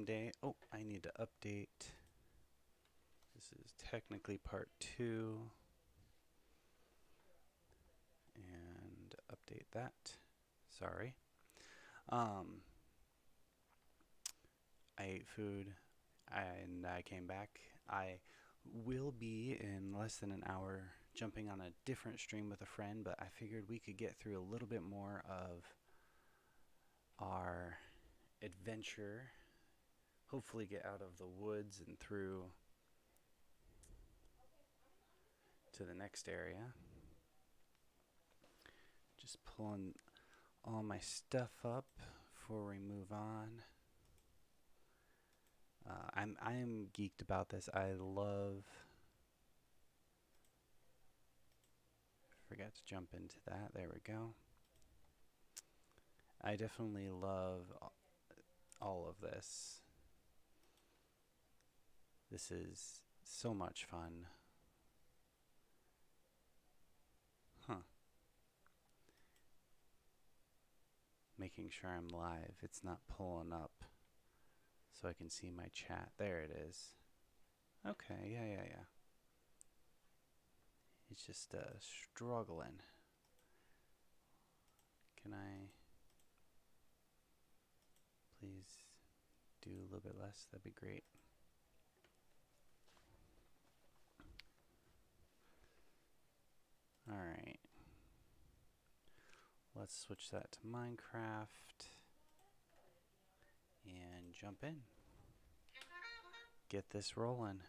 Monday. Oh, I need to update. This is technically part 2. And update that. Sorry. Um, I ate food and I came back. I will be in less than an hour jumping on a different stream with a friend, but I figured we could get through a little bit more of our adventure. Hopefully get out of the woods and through to the next area. Just pulling all my stuff up before we move on. I'm geeked about this. I love. Forgot to jump into that. There we go. I definitely love all of this. This is so much fun. Huh. Making sure I'm live. It's not pulling up so I can see my chat. There it is. Okay, yeah. It's just struggling. Can I please do a little bit less? That'd be great. Alright. Let's switch that to Minecraft and jump in. Get this rolling.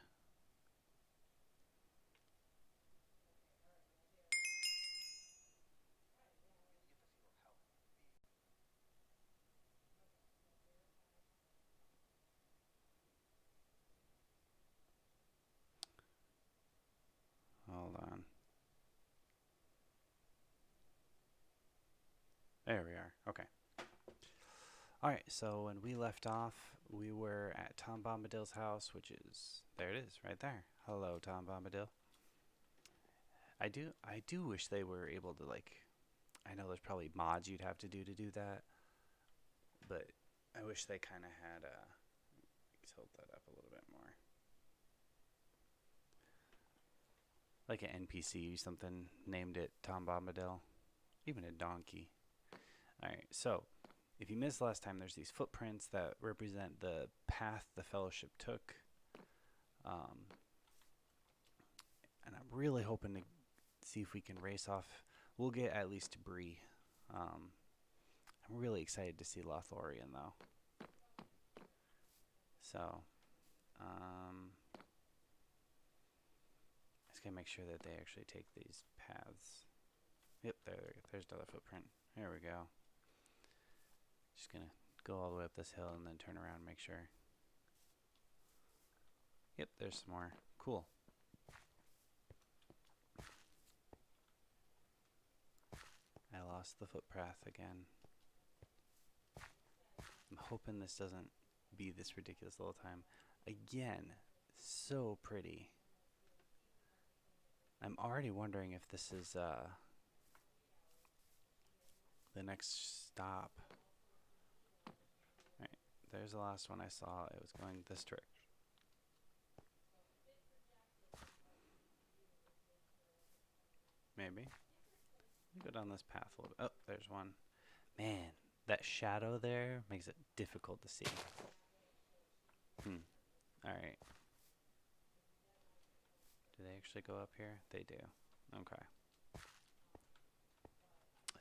Hold on. There we are. Okay. Alright, so when we left off, we were at Tom Bombadil's house, which is, there it is, right there. Hello, Tom Bombadil. I do wish they were able to, like, I know there's probably mods you'd have to do that, but I wish they kind of had, tilt that up a little bit more. Like an NPC, something named it Tom Bombadil. Even a donkey. Alright, so if you missed last time, there's these footprints that represent the path the Fellowship took. And I'm really hoping to see if we can race off. We'll get at least Bree. I'm really excited to see Lothlorien, though. So, just gotta make sure that they actually take these paths. Yep, there's another footprint. There we go. Just gonna go all the way up this hill and then turn around and make sure. Yep, there's some more. Cool. I lost the footpath again. I'm hoping this doesn't be this ridiculous the whole time. Again, so pretty. I'm already wondering if this is the next stop. Right, there's the last one I saw. It was going this direction. Maybe. Let me go down this path a little bit. Oh, there's one. Man, that shadow there makes it difficult to see. Alright. Do they actually go up here? They do. Okay.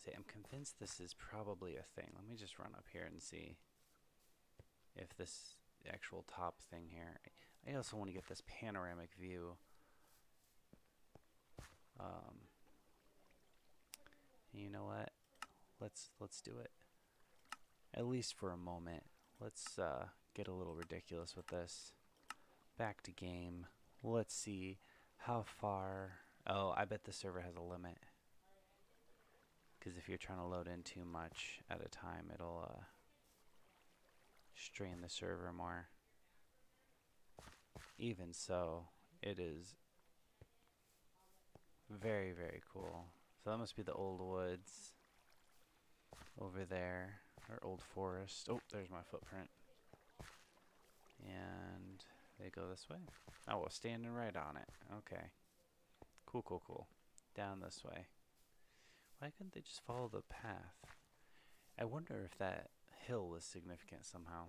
See, I'm convinced this is probably a thing. Let me just run up here and see if this actual top thing here. I also want to get this panoramic view. You know what? Let's do it. At least for a moment. Let's get a little ridiculous with this. Back to game. Let's see how far. Oh, I bet the server has a limit. Because if you're trying to load in too much at a time, it'll strain the server more. Even so, it is very, very cool. So that must be the old woods over there, or old forest. Oh, there's my footprint. they go this way? Oh, we're standing right on it. Okay. Cool, cool, cool. Down this way. Why couldn't they just follow the path? I wonder if that hill was significant somehow.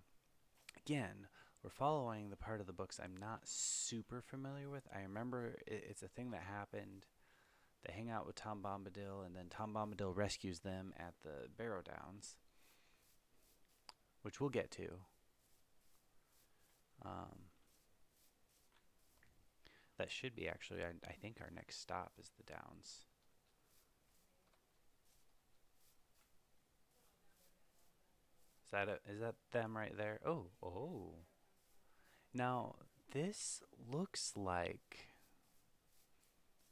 Again, we're following the part of the books I'm not super familiar with. I remember it's a thing that happened. They hang out with Tom Bombadil, and then Tom Bombadil rescues them at the Barrow Downs, which we'll get to. That should be actually, I think our next stop is the Downs. Is that them right there? Oh, oh. Now, this looks like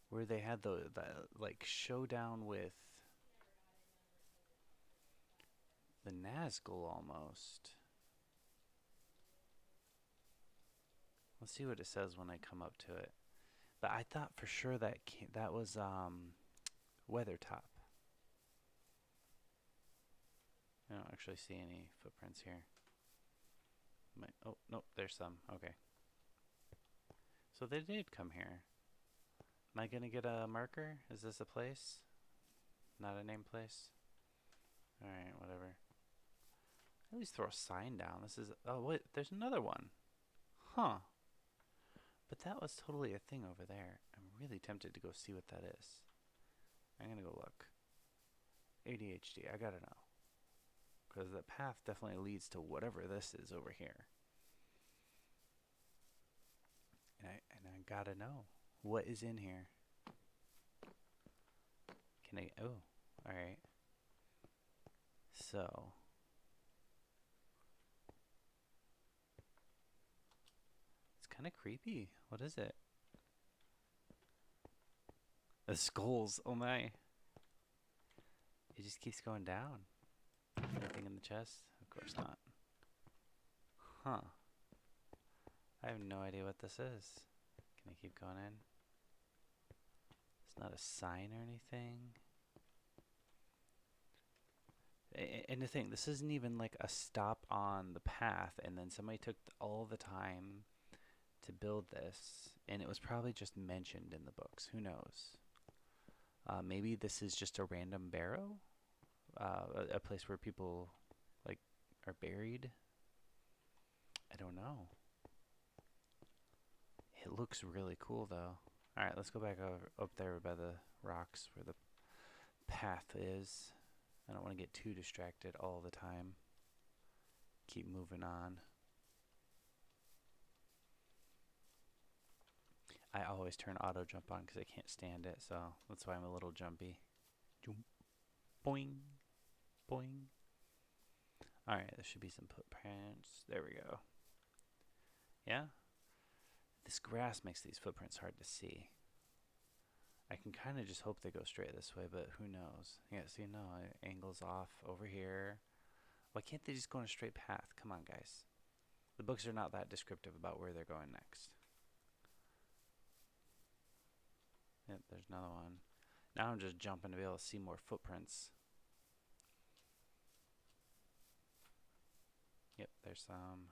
where they had the like showdown with the Nazgul almost. Let's see what it says when I come up to it. But I thought for sure that was Weathertop. I don't actually see any footprints here. Oh, nope, there's some. Okay. So they did come here. Am I gonna get a marker? Is this a place? Not a name place? Alright, whatever. At least throw a sign down. This is... Oh, wait, there's another one. Huh. But that was totally a thing over there. I'm really tempted to go see what that is. I'm gonna go look. ADHD, I gotta know. Because the path definitely leads to whatever this is over here. And I gotta know. What is in here? Can I... Oh, alright. So... It's kind of creepy. What is it? The skulls. Oh my. It just keeps going down. Anything in the chest? Of course not. Huh. I have no idea what this is. Can I keep going in? It's not a sign or anything. And the thing, this isn't even like a stop on the path and then somebody took all the time to build this and it was probably just mentioned in the books. Who knows? Maybe this is just a random barrow? A place where people like are buried? I don't know. It looks really cool though. Alright, let's go back up there by the rocks where the path is. I don't want to get too distracted all the time. Keep moving on. I always turn auto jump on because I can't stand it, so that's why I'm a little jumpy. Jump. Boing. Boing. Alright, there should be some footprints. There we go. Yeah? This grass makes these footprints hard to see. I can kind of just hope they go straight this way, but who knows? Yeah, see, no, it angles off over here. Why can't they just go on a straight path? Come on, guys. The books are not that descriptive about where they're going next. Yep, there's another one. Now I'm just jumping to be able to see more footprints. Yep, there's some.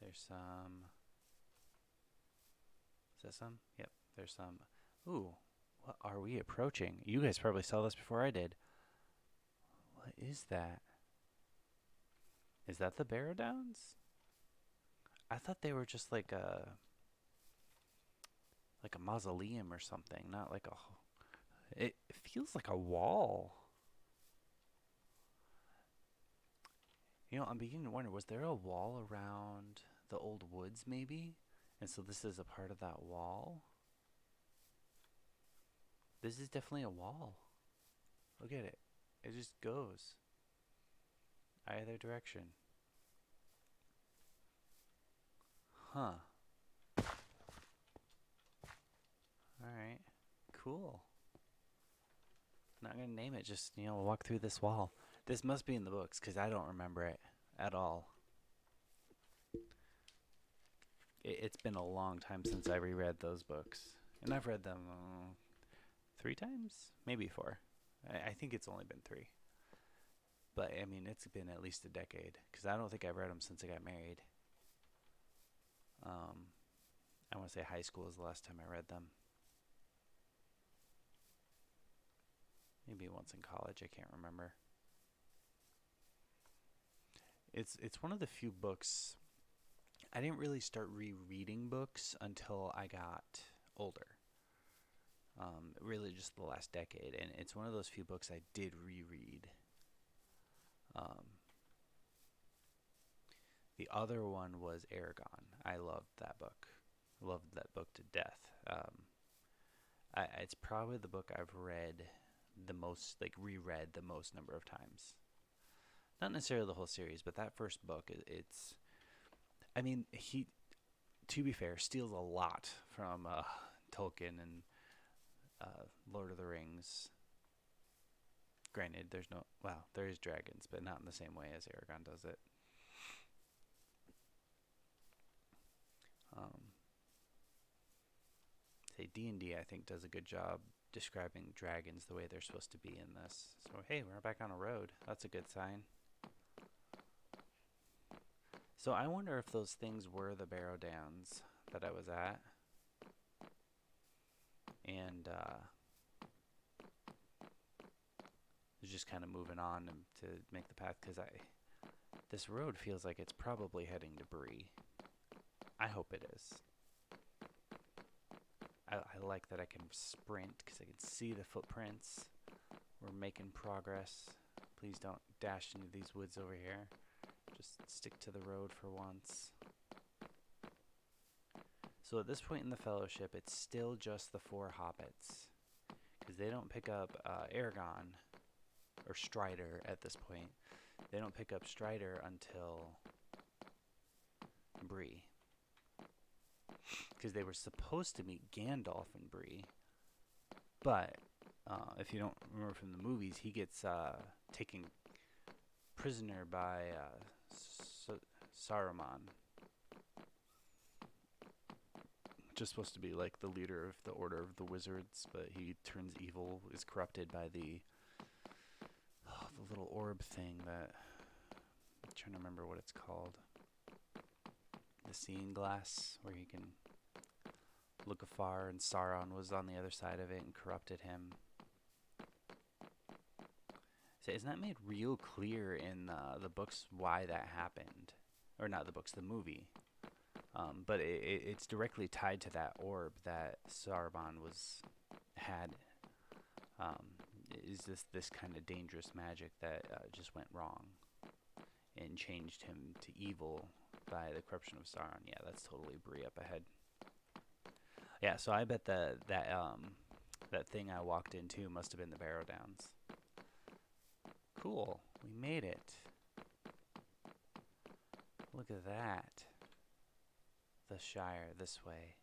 There's some. Is that some? Yep, there's some. Ooh, what are we approaching? You guys probably saw this before I did. What is that? Is that the Barrow Downs? I thought they were just like a mausoleum or something, not like a... It feels like a wall. You know, I'm beginning to wonder, was there a wall around the old woods maybe? And so this is a part of that wall? This is definitely a wall. Look at it. It just goes either direction. Huh. Alright. Cool. Not gonna name it, just, you know, walk through this wall. This must be in the books, because I don't remember it at all. It's been a long time since I reread those books. And I've read them 3 times? Maybe 4. I think it's only been 3. But, I mean, it's been at least a decade, because I don't think I've read them since I got married. Um, I want to say high school is the last time I read them. Maybe once in college, I can't remember. It's one of the few books I didn't really start rereading books until I got older. Really, just the last decade, and it's one of those few books I did reread. Um, the other one was Aragon. I loved that book. Loved that book to death. It's probably the book I've read the most, like reread the most number of times. Not necessarily the whole series, but that first book, it's. I mean, he, to be fair, steals a lot from Tolkien and Lord of the Rings. Granted, there's no, well, there is dragons, but not in the same way as Aragon does it. Um, say D&D, I think, does a good job describing dragons the way they're supposed to be in this. So hey, we're back on a road. That's a good sign. So I wonder if those things were the Barrow Downs that I was at, and was just kind of moving on to make the path because this road feels like it's probably heading to Bree. I hope it is. I like that I can sprint because I can see the footprints. We're making progress. Please don't dash into these woods over here. Just stick to the road for once. So at this point in the Fellowship, it's still just the four hobbits. Because they don't pick up Aragon, or Strider at this point. They don't pick up Strider until Bree. Because they were supposed to meet Gandalf and Bree. But if you don't remember from the movies, he gets taken prisoner by Saruman. Just supposed to be like the leader of the Order of the Wizards, but he turns evil, is corrupted by the little orb thing that I'm trying to remember what it's called. The seeing glass, where he can look afar, and Sauron was on the other side of it and corrupted him. So isn't that made real clear in the books why that happened? Or not the books, the movie. But it's directly tied to that orb that Saruman had. Is this kind of dangerous magic that just went wrong and changed him to evil by the corruption of Sauron? Yeah, that's totally Bree up ahead. Yeah, so I bet that thing I walked into must have been the Barrow Downs. Cool, we made it. Look at that. The Shire this way.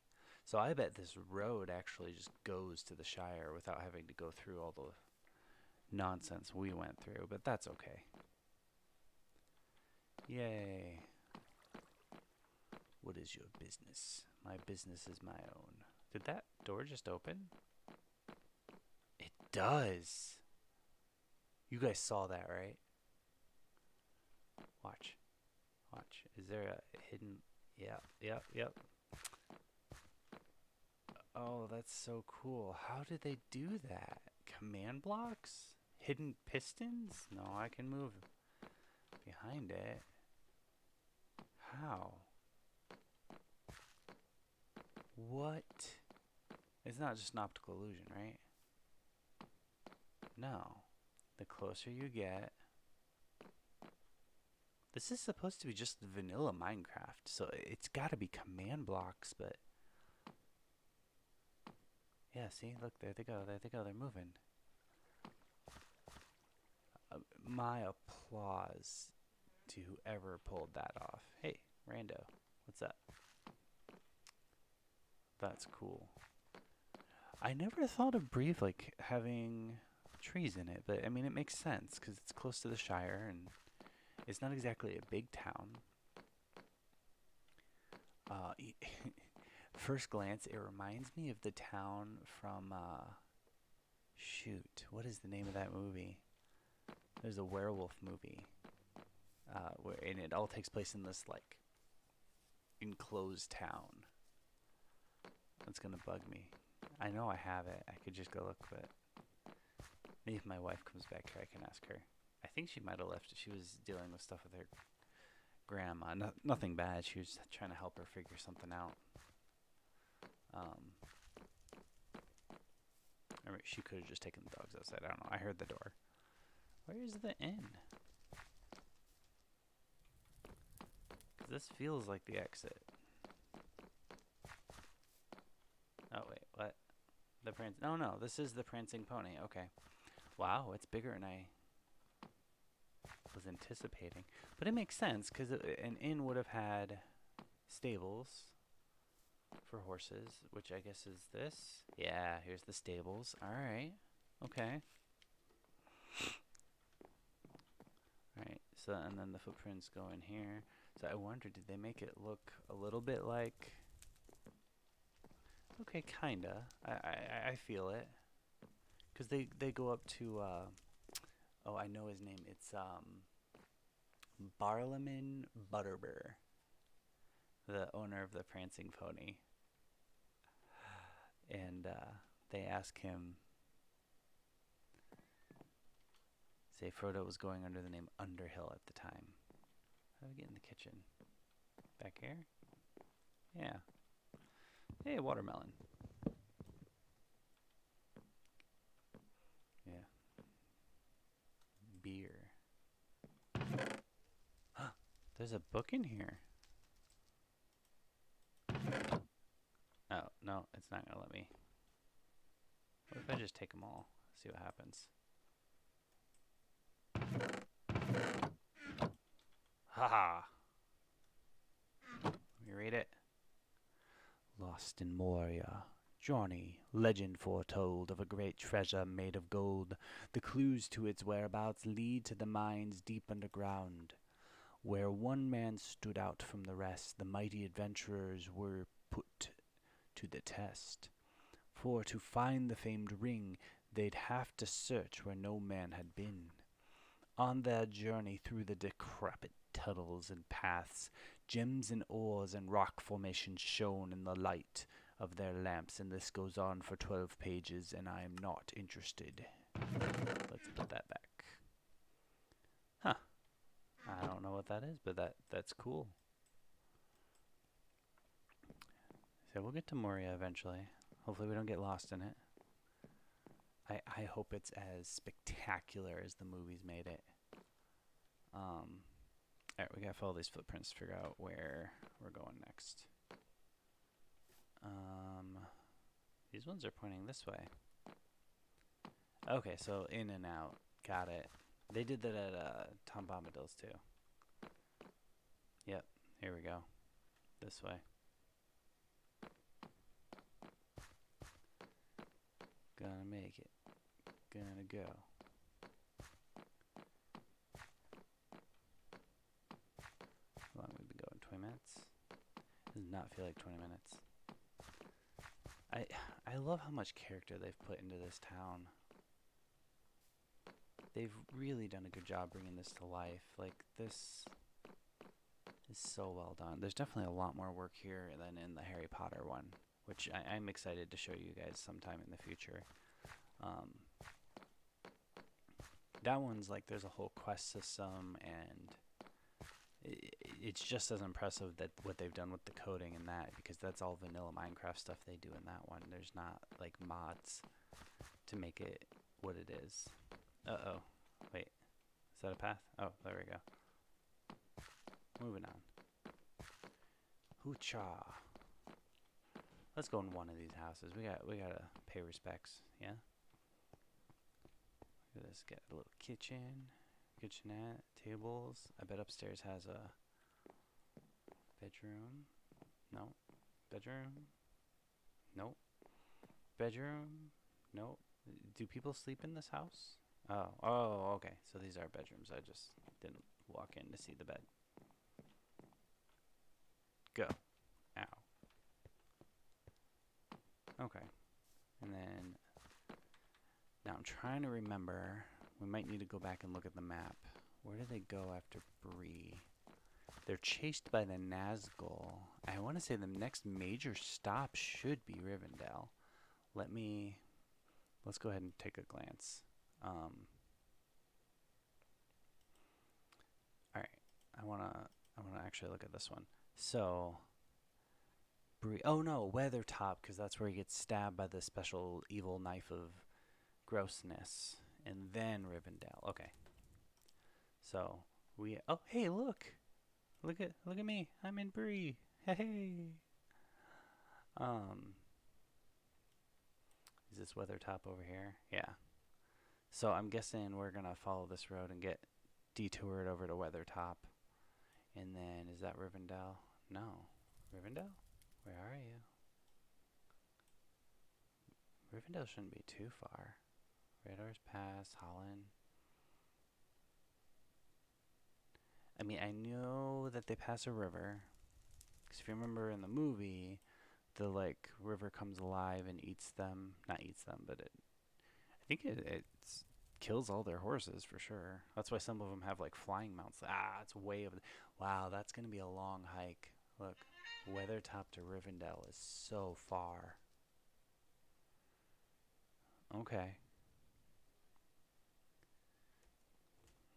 So I bet this road actually just goes to the Shire without having to go through all the nonsense we went through, but that's okay. Yay. What is your business? My business is my own. Did that door just open? It does. You guys saw that, right? Watch. Watch. Is there a hidden... Yep. Oh, that's so cool. How did they do that? Command blocks? Hidden pistons? No, I can move behind it. How? What? It's not just an optical illusion, right? No. The closer you get... This is supposed to be just vanilla Minecraft, so it's got to be command blocks, but... Yeah, see? Look, there they go, they're moving. My applause to whoever pulled that off. Hey, Rando, what's up? That's cool. I never thought of Bree like having trees in it, but I mean it makes sense because it's close to the Shire and it's not exactly a big town. First glance, it reminds me of the town from shoot, what is the name of that movie? There's a werewolf movie, and it all takes place in this like enclosed town. That's gonna bug me. I know I have it. I could just go look, but maybe if my wife comes back here, I can ask her. I think she might have left. She was dealing with stuff with her grandma. Nothing bad. She was trying to help her figure something out. Or she could have just taken the dogs outside. I don't know. I heard the door. Where is the inn? 'Cause this feels like the exit. Oh, wait. What? The prance... No, this is the Prancing Pony. Okay. Wow, it's bigger than I was anticipating. But it makes sense, because an inn would have had stables for horses, which I guess is this. Yeah, here's the stables. Alright. Okay. Alright, so, and then the footprints go in here. So I wonder, did they make it look a little bit like... Okay, kinda. I feel it. Because they go up to, oh, I know his name. It's, Barlaman Butterbur, the owner of the Prancing Pony. And, they ask him, say Frodo was going under the name Underhill at the time. How do we get in the kitchen? Back here? Yeah. Hey, watermelon. Yeah. Beer. There's a book in here. Oh, no, it's not gonna let me. What if I just take them all? See what happens. Haha. Let me read it. Lost in Moria. Johnny, legend foretold of a great treasure made of gold. The clues to its whereabouts lead to the mines deep underground. Where one man stood out from the rest, the mighty adventurers were put to the test. For to find the famed ring, they'd have to search where no man had been. On their journey through the decrepit tunnels and paths, gems and ores and rock formations shone in the light of their lamps, and this goes on for 12 pages, and I am not interested. Let's put that back. Huh. I don't know what that is, but that's cool. So we'll get to Moria eventually. Hopefully we don't get lost in it. I hope it's as spectacular as the movies made it. Alright, we gotta follow these footprints to figure out where we're going next. These ones are pointing this way. Okay, so in and out. Got it. They did that at Tom Bombadil's too. Yep, here we go. This way. Gonna make it. Gonna go. How long have we been going? 20 minutes? Does not feel like 20 minutes. I love how much character they've put into this town. They've really done a good job bringing this to life. Like, this is so well done. There's definitely a lot more work here than in the Harry Potter one, which I'm excited to show you guys sometime in the future. That one's like, there's a whole quest system, and it's just as impressive that what they've done with the coding in that, because that's all vanilla Minecraft stuff they do in that one. There's not like mods to make it what it is. Uh-oh. Wait. Is that a path? Oh, there we go. Moving on. Hoocha. Let's go in one of these houses. We gotta pay respects, yeah? Let's get a little kitchen. Kitchenette, tables. I bet upstairs has a bedroom. No. Bedroom. Nope. Bedroom. Nope. Do people sleep in this house? Oh, okay. So these are bedrooms. I just didn't walk in to see the bed. Go. Ow. Okay. And then, now I'm trying to remember. We might need to go back and look at the map. Where do they go after Bree? They're chased by the Nazgul. I want to say the next major stop should be Rivendell. Let's go ahead and take a glance. All right, I wanna actually look at this one. So, oh no, Weathertop, because that's where he gets stabbed by the special evil knife of grossness, and then Rivendell. Okay, so oh hey, look at me, I'm in Bree. Hey. Um, is this Weathertop over here? Yeah. So I'm guessing we're gonna follow this road and get detoured over to Weathertop, and then is that Rivendell? No, Rivendell. Where are you? Rivendell shouldn't be too far. Radar's Pass, Holland. I mean, I know that they pass a river. Because if you remember in the movie, the like river comes alive and eats them. Not eats them, but I think it kills all their horses for sure. That's why some of them have like flying mounts. It's way over. Wow, that's gonna be a long hike. Look, Weathertop to Rivendell is so far. Okay.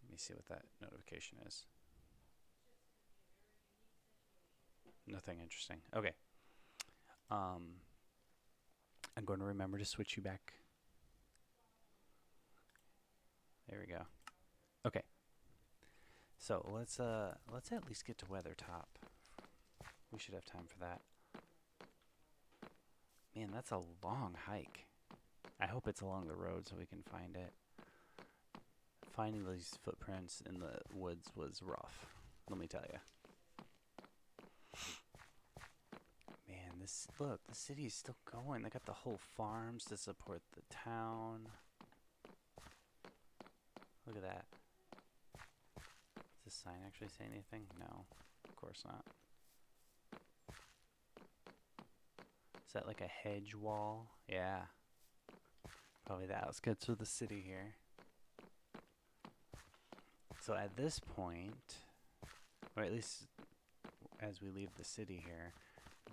Let me see what that notification is. Nothing interesting. Okay. I'm going to remember to switch you back. There we go. Okay. So let's at least get to Weathertop. We should have time for that. Man, that's a long hike. I hope it's along the road so we can find it. Finding these footprints in the woods was rough, let me tell you. Man, look, the city is still going. They got the whole farms to support the town. Look at that. Does this sign actually say anything? No, of course not. Is that like a hedge wall? Yeah. Probably the outskirts of the city here. So at this point, or at least as we leave the city here,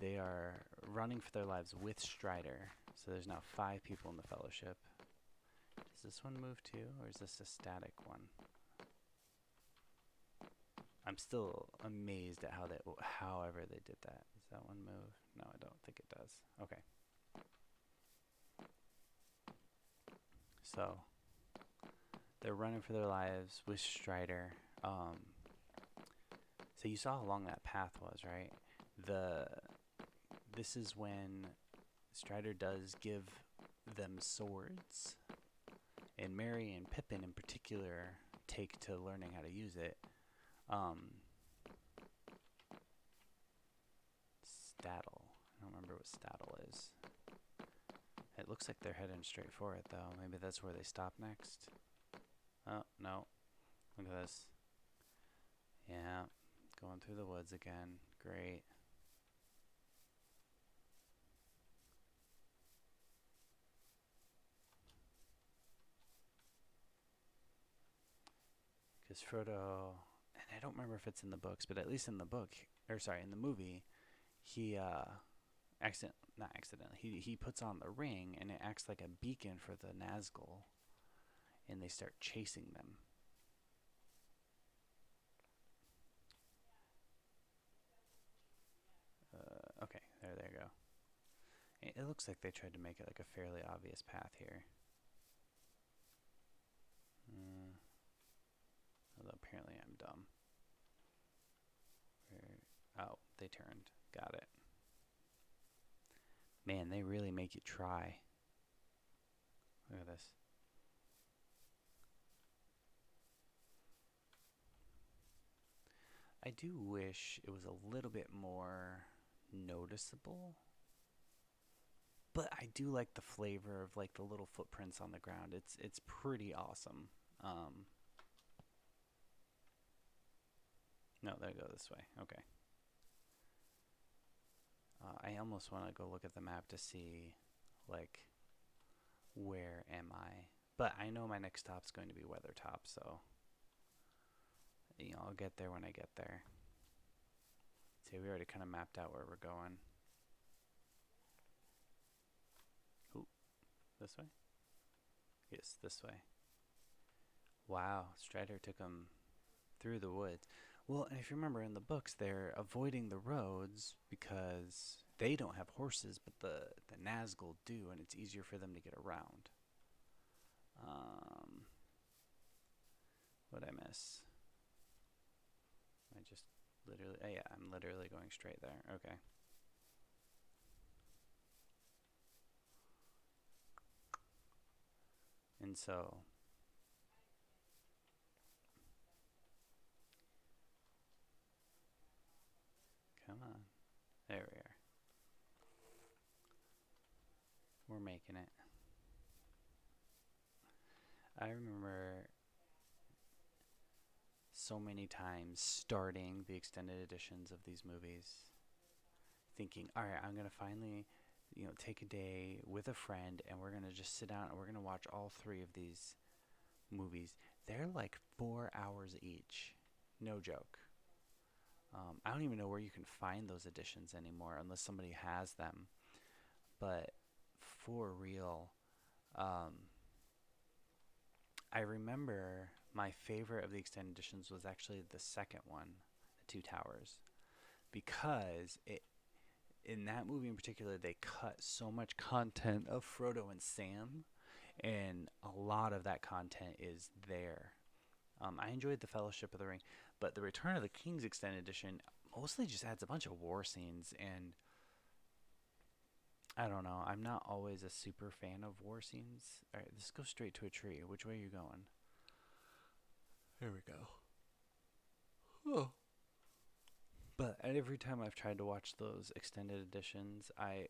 they are running for their lives with Strider. So there's now 5 people in the Fellowship. Does this one move too, or is this a static one? I'm still amazed at however they did that. Does that one move? No, I don't think it does. Okay. So they're running for their lives with Strider. So you saw how long that path was, right? This is when Strider does give them swords, and Merry and Pippin in particular take to learning how to use it. Staddle. I don't remember what Staddle is. It looks like they're heading straight for it, though. Maybe that's where they stop next. Oh, no. Look at this. Yeah, going through the woods again. Great. Because Frodo, and I don't remember if it's in the books, but at least in the book, in the movie, he not accidentally, he puts on the ring and it acts like a beacon for the Nazgul, and they start chasing them. Okay, there they go. It looks like they tried to make it like a fairly obvious path here. Although apparently I'm dumb. Oh, they turned. Got it. Man, they really make you try. Look at this. I do wish it was a little bit more noticeable, but I do like the flavor of like the little footprints on the ground. It's pretty awesome. No, they go this way. Okay. I almost want to go look at the map to see, like, where am I? But I know my next stop's going to be Weathertop, so I'll get there when I get there. See, we already kind of mapped out where we're going. Ooh, this way? Yes, this way. Wow, Strider took them through the woods. Well, and if you remember in the books, they're avoiding the roads because they don't have horses, but the Nazgul do, and it's easier for them to get around. Um, what'd I miss? I just literally, oh yeah, I'm literally going straight there. Okay. And so, come on. There we are. We're making it. I remember so many times starting the extended editions of these movies thinking, all right, I'm going to finally, take a day with a friend and we're going to just sit down and we're going to watch all three of these movies. They're like 4 hours each. No joke. I don't even know where you can find those editions anymore unless somebody has them. But for real, um, I remember my favorite of the extended editions was actually the second one, The Two Towers, because in that movie in particular, they cut so much content of Frodo and Sam, and a lot of that content is there. I enjoyed the Fellowship of the Ring, but the Return of the King's extended edition mostly just adds a bunch of war scenes, and I don't know. I'm not always a super fan of war scenes. All right, let's go straight to a tree. Which way are you going? Here we go. Oh. But every time I've tried to watch those extended editions, I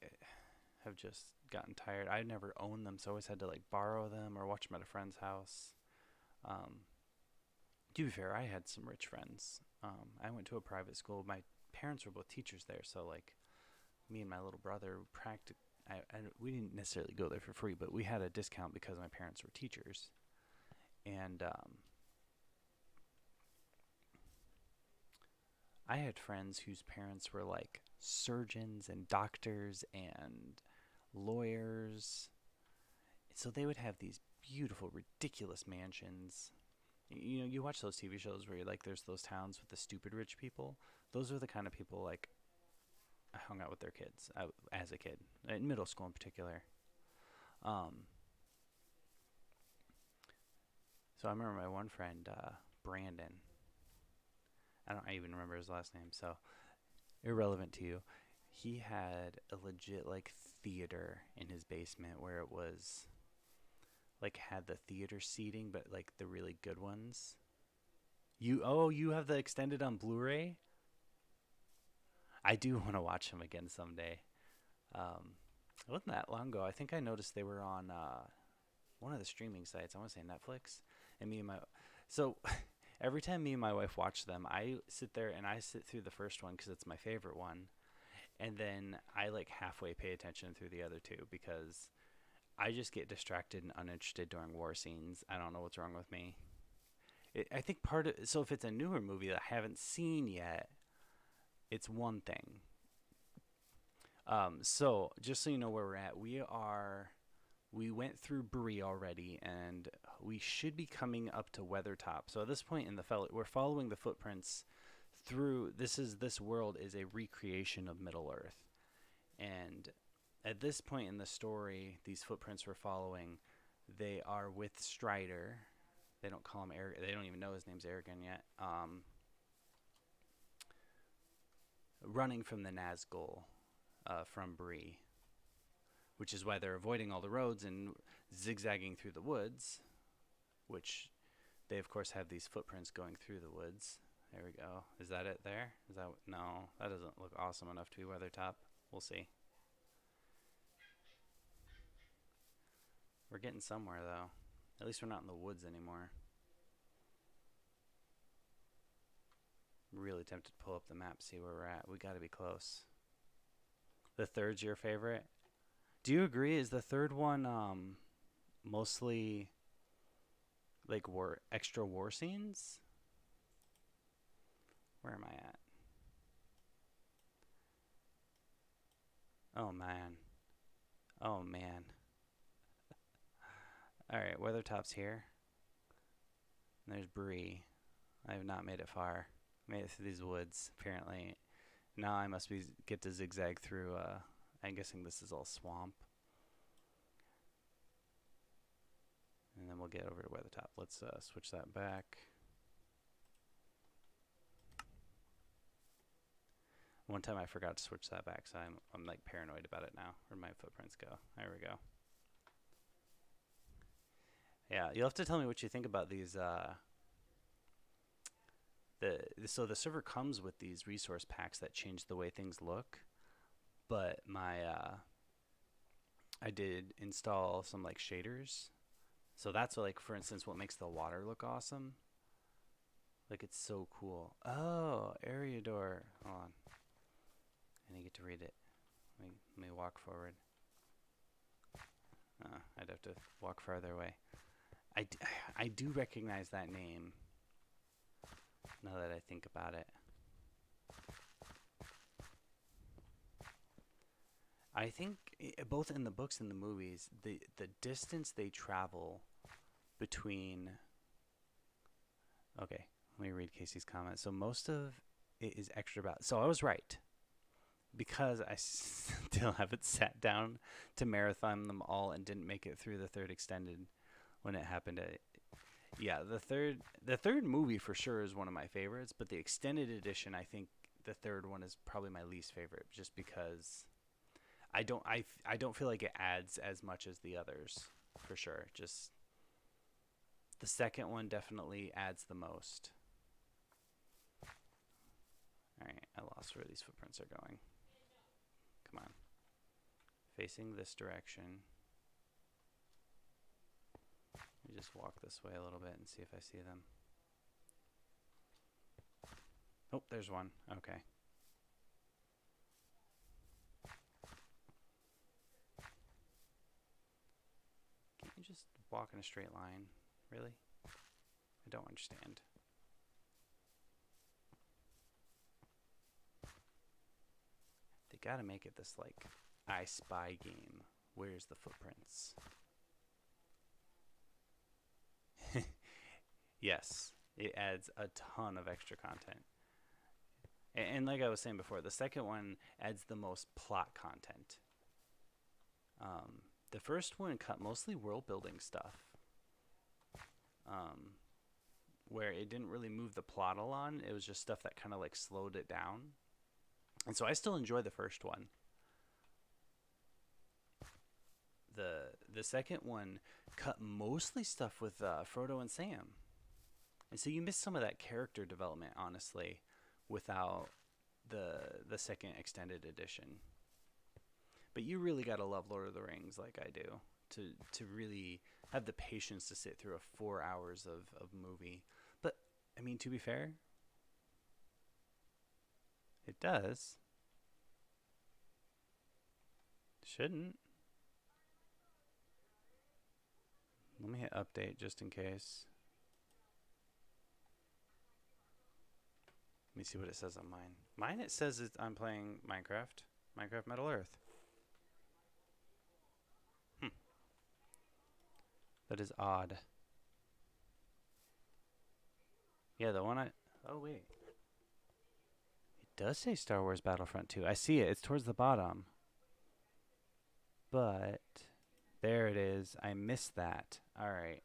have just gotten tired. I never owned them, so I always had to like borrow them or watch them at a friend's house. Um, to be fair, I had some rich friends. I went to a private school. My parents were both teachers there, so like me and my little brother we didn't necessarily go there for free, but we had a discount because my parents were teachers. And I had friends whose parents were like surgeons and doctors and lawyers. So they would have these beautiful, ridiculous mansions. You watch those TV shows where like there's those towns with the stupid rich people. Those are the kind of people like I hung out with their kids as a kid, in middle school in particular. Um, so I remember my one friend, Brandon. I don't even remember his last name, so irrelevant to you. He had a legit like theater in his basement where it was like had the theater seating, but like the really good ones. You have the extended on Blu-ray? I do want to watch them again someday. Um, it wasn't that long ago. I think I noticed they were on one of the streaming sites. I want to say Netflix. And me and my so every time me and my wife watch them, I sit there and I sit through the first one because it's my favorite one, and then I like halfway pay attention through the other two because I just get distracted and uninterested during war scenes. I don't know what's wrong with me. I think part of so if it's a newer movie that I haven't seen yet, it's one thing. So just so you know where we're at, we went through Bree already, and we should be coming up to Weathertop. So at this point in the we're following the footprints through. This world is a recreation of Middle Earth, and at this point in the story, these footprints we're following, they are with Strider. They don't call him Aragorn. They don't even know his name's Aragorn yet. Running from the Nazgul, from Bree, which is why they're avoiding all the roads and zigzagging through the woods, which they of course have these footprints going through the woods. There we go. Is that it there? Is that no? That doesn't look awesome enough to be Weathertop. We'll see. We're getting somewhere though. At least we're not in the woods anymore. I'm really tempted to pull up the map, see where we're at. We got to be close. The third's your favorite? Do you agree? Is the third one mostly like extra war scenes? Where am I at? Oh man. Oh man. Alright, Weathertop's here. And there's Bree. I have not made it far. Made it through these woods, apparently. Now I must get to zigzag through, I'm guessing this is all swamp. And then we'll get over to Weathertop. Let's switch that back. One time I forgot to switch that back, so I'm like paranoid about it now. Where'd my footprints go? There we go. Yeah, you'll have to tell me what you think about these. So the server comes with these resource packs that change the way things look, but I did install some like shaders. So that's like, for instance, what makes the water look awesome. Like, it's so cool. Oh, Eriador. Hold on. I didn't get to read it. Let me walk forward. I'd have to walk farther away. I do recognize that name now that I think about it. I think both in the books and the movies, the distance they travel between. Okay, let me read Casey's comment. So most of it is extra battle. So I was right, because I still haven't sat down to marathon them all and didn't make it through the third extended when it happened. Yeah, the third movie for sure is one of my favorites, but the extended edition, I think the third one is probably my least favorite, just because I don't feel like it adds as much as the others, for sure. Just the second one definitely adds the most. All right, I lost where these footprints are going. Come on. Facing this direction. Let me just walk this way a little bit and see if I see them. Oh, there's one. Okay. Can't you just walk in a straight line? Really? I don't understand. They gotta make it this, like, I Spy game. Where's the footprints? Yes, it adds a ton of extra content. And like I was saying before, the second one adds the most plot content. The first one cut mostly world building stuff, where it didn't really move the plot a lot. It was just stuff that kind of like slowed it down. And so I still enjoy the first one. The second one cut mostly stuff with Frodo and Sam. And so you miss some of that character development, honestly, without the second extended edition. But you really gotta love Lord of the Rings like I do to really have the patience to sit through a 4 hours of movie. But I mean, to be fair, it does. Shouldn't. Let me hit update just in case. Let me see what it says on mine. Mine, it says I'm playing Minecraft Metal Earth. That is odd. Yeah, the one I... Oh, wait. It does say Star Wars Battlefront 2. I see it. It's towards the bottom. But... There it is. I missed that. Alright.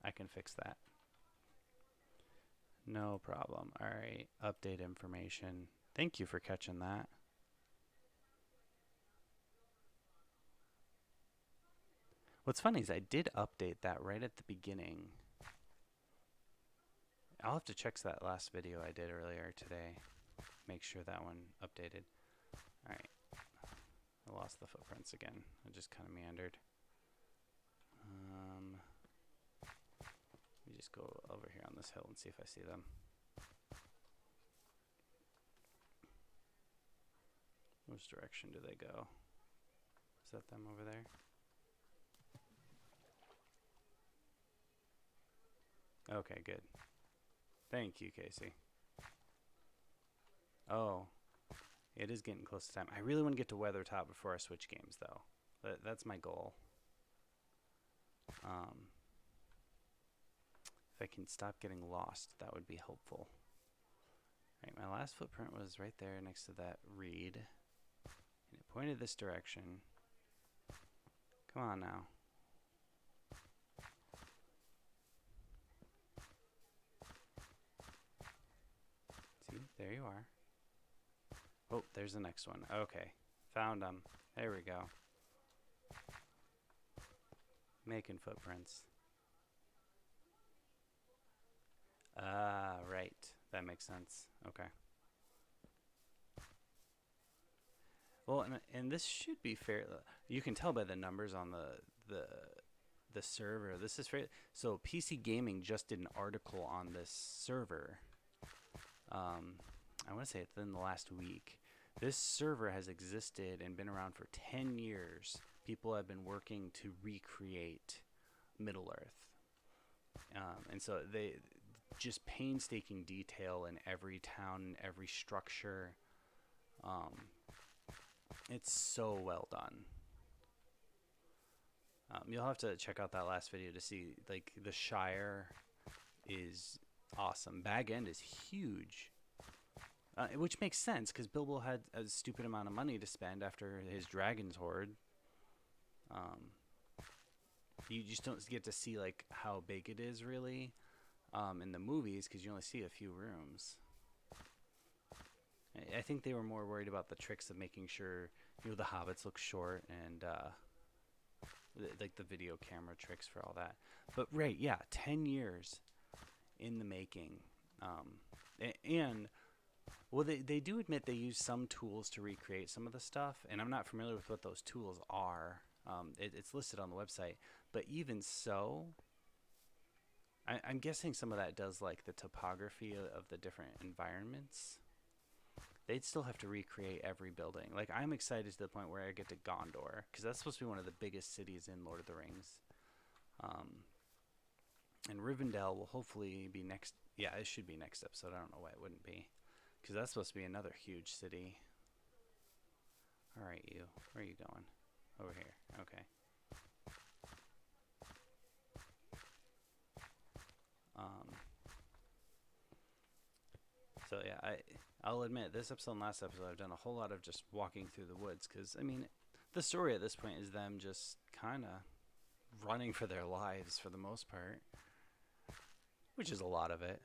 I can fix that. No problem. Alright. Update information. Thank you for catching that. What's funny is I did update that right at the beginning. I'll have to check that last video I did earlier today. Make sure that one updated. Alright. I lost the footprints again. I just kind of meandered. Let me just go over here on this hill and see if I see them. Which direction do they go? Is that them over there? Okay, good. Thank you, Casey. Oh. It is getting close to time. I really want to get to Weathertop before I switch games, though. That's my goal. If I can stop getting lost, that would be helpful. Right, my last footprint was right there next to that reed. And it pointed this direction. Come on now. See, there you are. Oh, there's the next one. Okay, found them. There we go. Making footprints. Ah, right. That makes sense. Okay. Well, and this should be fair. You can tell by the numbers on the server. This is fair. So PC Gaming just did an article on this server. I want to say within the last week. This server has existed and been around for 10 years. People have been working to recreate Middle Earth. And so they just painstaking detail in every town, every structure. It's so well done. You'll have to check out that last video to see, like, the Shire is awesome. Bag End is huge. Which makes sense, because Bilbo had a stupid amount of money to spend after his Dragon's Hoard. You just don't get to see, like, how big it is, really, in the movies, because you only see a few rooms. I think they were more worried about the tricks of making sure, you know, the hobbits look short and, like, the video camera tricks for all that. But, right, yeah, 10 years in the making. And... well, they do admit they use some tools to recreate some of the stuff, and I'm not familiar with what those tools are. It's listed on the website, but even so, I'm guessing some of that does, like, the topography of the different environments. They'd still have to recreate every building. Like, I'm excited to the point where I get to Gondor, because that's supposed to be one of the biggest cities in Lord of the Rings. And Rivendell will hopefully be next. Yeah, it should be next episode. I don't know why it wouldn't be. Because that's supposed to be another huge city. Alright, you. Where are you going? Over here. Okay. So, yeah, I'll admit, this episode and last episode, I've done a whole lot of just walking through the woods. Because, I mean, the story at this point is them just kind of running for their lives for the most part. Which is a lot of it.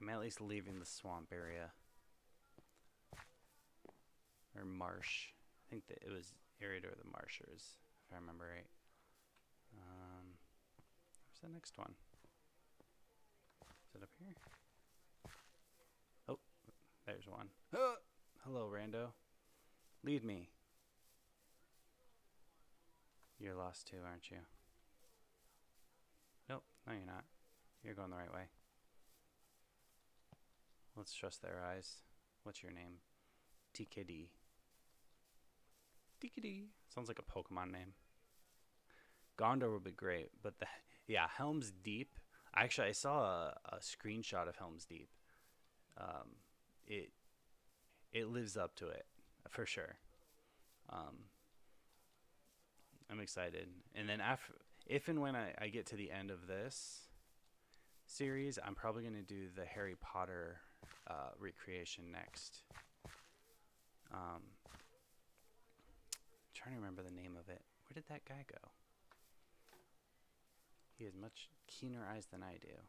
I'm at least leaving the swamp area. Or marsh. I think that it was area or the marshers, if I remember right. Where's the next one? Is it up here? Oh, there's one. Hello, rando. Lead me. You're lost too, aren't you? Nope, no you're not. You're going the right way. Let's trust their eyes. What's your name? TKD. TKD. Sounds like a Pokemon name. Gondor would be great, but yeah, Helm's Deep. Actually, I saw a screenshot of Helm's Deep. It lives up to it for sure. I'm excited, and then if and when I get to the end of this series, I'm probably going to do the Harry Potter recreation next. Trying to remember the name of it. Where did that guy go? He has much keener eyes than I do.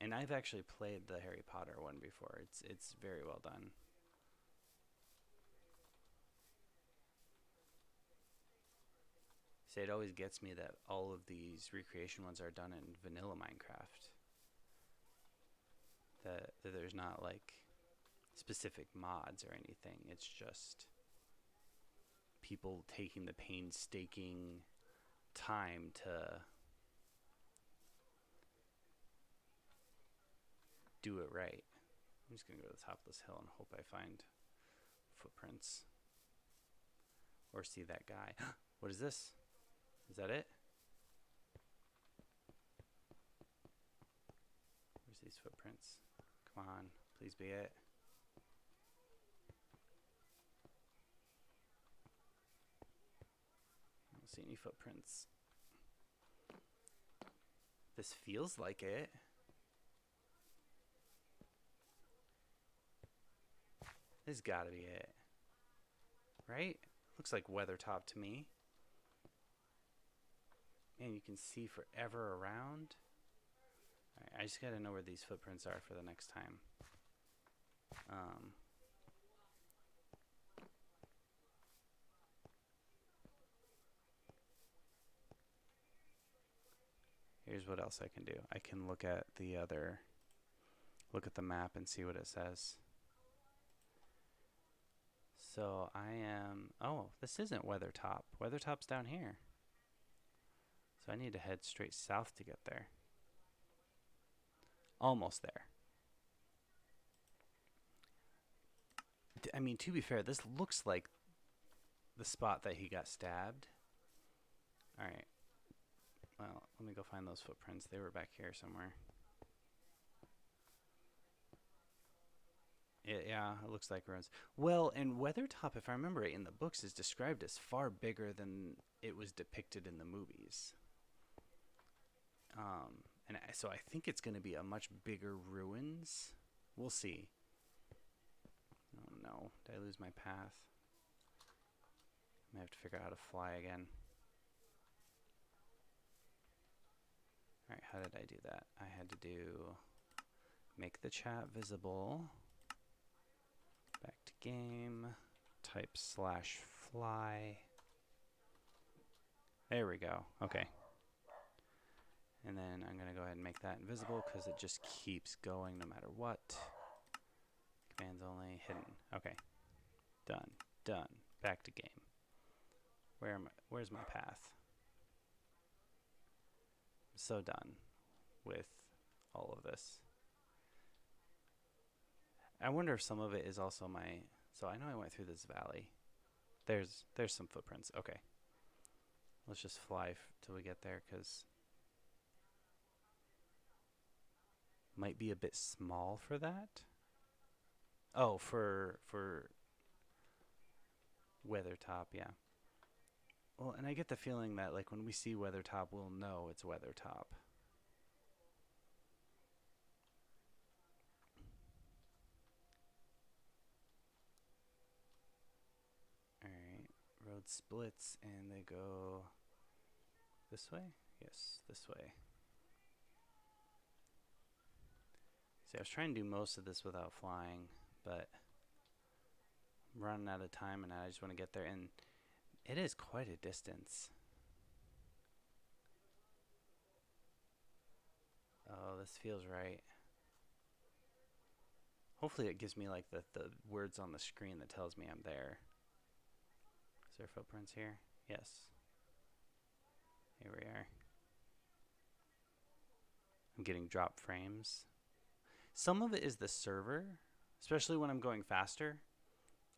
And I've actually played the Harry Potter one before. It's very well done. See, it always gets me that all of these recreation ones are done in vanilla Minecraft. That there's not like specific mods or anything. It's just people taking the painstaking time to do it right. I'm just going to go to the top of this hill and hope I find footprints. Or see that guy. What is this? Is that it? Where's these footprints? Come on, please be it. I don't see any footprints. This feels like it. This has got to be it. Right? Looks like Weathertop to me. And you can see forever around. Alright, I just gotta know where these footprints are for the next time. Here's what else I can do. I can look at the map and see what it says. So I am, oh, this isn't Weathertop. Weathertop's down here. So I need to head straight south to get there. Almost there. I mean, to be fair, this looks like the spot that he got stabbed. Alright. Well, let me go find those footprints. They were back here somewhere. Yeah, it looks like ruins. Well, and Weathertop, if I remember right, in the books is described as far bigger than it was depicted in the movies. And so I think it's going to be a much bigger ruins. We'll see. Oh no, did I lose my path? I have to figure out how to fly again. Alright, how did I do that? I had to do make the chat visible. Back to game. Type /fly. There we go. Okay. And then I'm going to go ahead and make that invisible because it just keeps going no matter what. Commands only hidden. Okay. Done. Done. Back to game. Where's my path? I'm so done with all of this. I wonder if some of it is also my... So I know I went through this valley. There's some footprints. Okay. Let's just fly till we get there because... Might be a bit small for that. Oh, for Weathertop, yeah. Well, and I get the feeling that like when we see Weathertop, we'll know it's Weathertop. Alright, road splits and they go this way? Yes, this way. See, I was trying to do most of this without flying, but I'm running out of time and I just want to get there, and it is quite a distance. Oh, this feels right. Hopefully it gives me like the words on the screen that tells me I'm there. Is there footprints here? Yes. Here we are. I'm getting drop frames. Some of it is the server, especially when I'm going faster.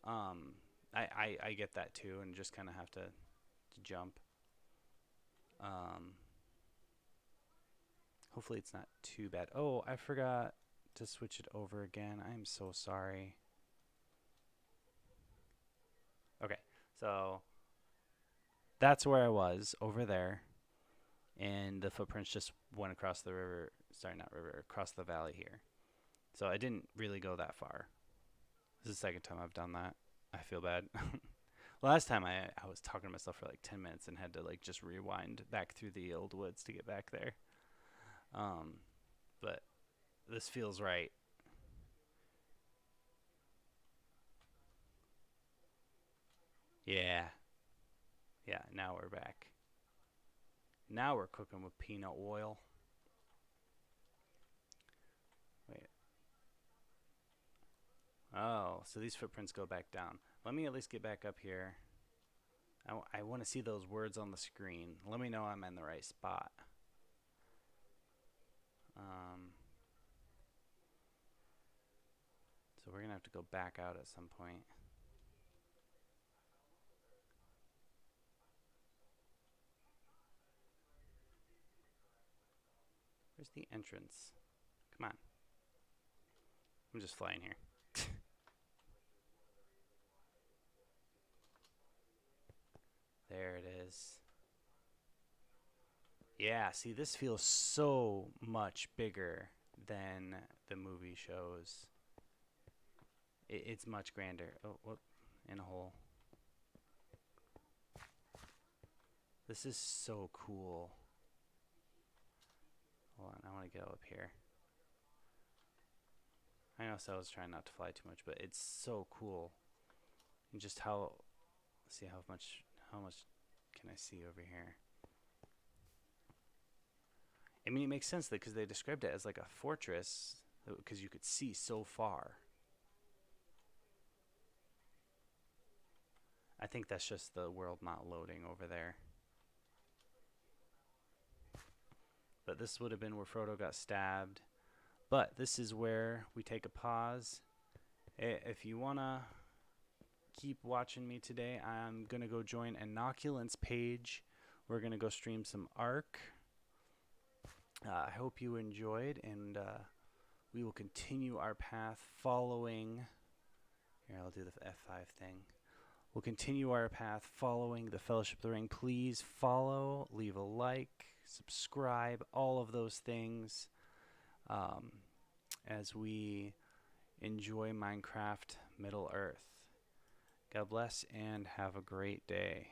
I get that too, and just kind of have to jump. Hopefully it's not too bad. Oh, I forgot to switch it over again. I'm so sorry. Okay, so that's where I was, over there. And the footprints just went across the river. Sorry, not river, across the valley here. So I didn't really go that far. This is the second time I've done that. I feel bad. Last time I was talking to myself for like 10 minutes and had to like just rewind back through the old woods to get back there. But this feels right. Yeah. Yeah, now we're back. Now we're cooking with peanut oil. Wait. Oh, so these footprints go back down. Let me at least get back up here. I want to see those words on the screen. Let me know I'm in the right spot. So we're going to have to go back out at some point. Where's the entrance? Come on. I'm just flying here. There it is. Yeah, see, this feels so much bigger than the movie shows. It's much grander. Oh, whoop, in a hole. This is so cool. Hold on, I want to get up here. I know Sal's trying not to fly too much, but it's so cool. And just how, see how much can I see over here? I mean, it makes sense because they described it as like a fortress because you could see so far. I think that's just the world not loading over there. But this would have been where Frodo got stabbed. But this is where we take a pause. If you want to keep watching me today, I'm going to go join Inoculant's page. We're going to go stream some Ark. I hope you enjoyed, and we will continue our path following... Here, I'll do the F5 thing. We'll continue our path following the Fellowship of the Ring. Please follow, leave a like, subscribe, all of those things as we enjoy Minecraft Middle Earth. God bless and have a great day.